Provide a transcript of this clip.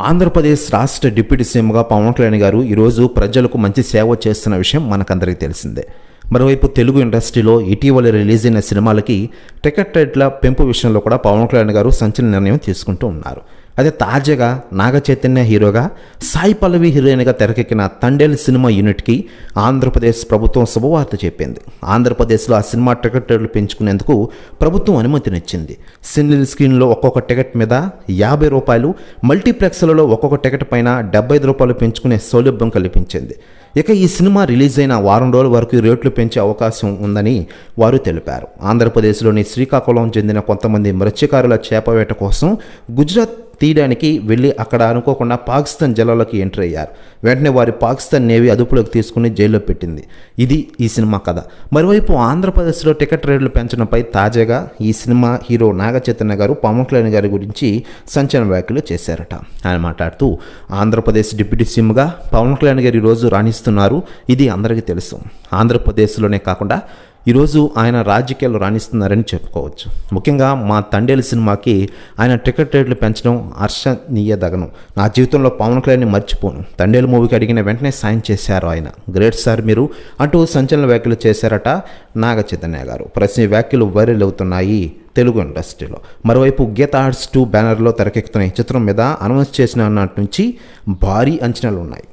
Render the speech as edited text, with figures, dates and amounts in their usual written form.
ఆంధ్రప్రదేశ్ రాష్ట్ర డిప్యూటీ సీఎంగా పవన్ కళ్యాణ్ గారు ఈరోజు ప్రజలకు మంచి సేవ చేస్తున్న విషయం మనకందరికీ తెలిసిందే. మరోవైపు తెలుగు ఇండస్ట్రీలో ఇటీవల రిలీజ్ అయిన సినిమాలకి టికెట్ రేట్ల పెంపు విషయంలో కూడా పవన్ కళ్యాణ్ గారు సంచలన నిర్ణయం తీసుకుంటూ ఉన్నారు. అదే తాజాగా నాగ చైతన్య హీరోగా, సాయి పల్లవి హీరోయిన్గా తెరకెక్కిన తండేల్ సినిమా యూనిట్కి ఆంధ్రప్రదేశ్ ప్రభుత్వం శుభవార్త చెప్పింది. ఆంధ్రప్రదేశ్లో ఆ సినిమా టికెట్ రేట్లు పెంచుకునేందుకు ప్రభుత్వం అనుమతినిచ్చింది. సింగిల్ స్క్రీన్లో ఒక్కొక్క టికెట్ మీద 50 రూపాయలు, మల్టీప్లెక్స్లలో ఒక్కొక్క టికెట్ పైన 75 రూపాయలు పెంచుకునే సౌలభ్యం కల్పించింది. ఇక ఈ సినిమా రిలీజ్ అయిన వారం రోజుల వరకు రేట్లు పెంచే అవకాశం ఉందని వారు తెలిపారు. ఆంధ్రప్రదేశ్లోని శ్రీకాకుళం చెందిన కొంతమంది మత్స్యకారుల చేపవేట కోసం గుజరాత్ తీయడానికి వెళ్ళి అక్కడ అనుకోకుండా పాకిస్తాన్ జలాల్లోకి ఎంటర్ అయ్యారు. వెంటనే వారి పాకిస్తాన్ నేవీ అదుపులోకి తీసుకుని జైల్లో పెట్టింది. ఇది ఈ సినిమా కథ. మరోవైపు ఆంధ్రప్రదేశ్లో టికెట్ రేట్లు పెంచడంపై తాజాగా ఈ సినిమా హీరో నాగ చైతన్య గారు పవన్ కళ్యాణ్ గారి గురించి సంచలన వ్యాఖ్యలు చేశారట. ఆయన మాట్లాడుతూ, ఆంధ్రప్రదేశ్ డిప్యూటీ సీఎంగా పవన్ కళ్యాణ్ గారు ఈరోజు రాణిస్తున్నారు. ఇది అందరికీ తెలుసు. ఆంధ్రప్రదేశ్లోనే కాకుండా ఈరోజు ఆయన రాజకీయాలు రాణిస్తున్నారని చెప్పుకోవచ్చు. ముఖ్యంగా మా తండేలు సినిమాకి ఆయన టికెట్ రేట్లు పెంచడం హర్షణీయదగనం. నా జీవితంలో పవన్ కళ్యాణ్ని మర్చిపోను. తండేలు మూవీకి అడిగిన వెంటనే సాయం చేశారు ఆయన. గ్రేట్ సార్ మీరు అంటూ సంచలన వ్యాఖ్యలు చేశారట నాగ చైతన్య గారు. ప్రతి వ్యాఖ్యలు వైరల్ అవుతున్నాయి తెలుగు ఇండస్ట్రీలో. మరోవైపు గీత ఆర్ట్స్ 2 బ్యానర్లో తెరకెక్కుతున్న ఈ చిత్రం మీద అనౌన్స్ చేసిన నాటి నుంచి భారీ అంచనాలు ఉన్నాయి.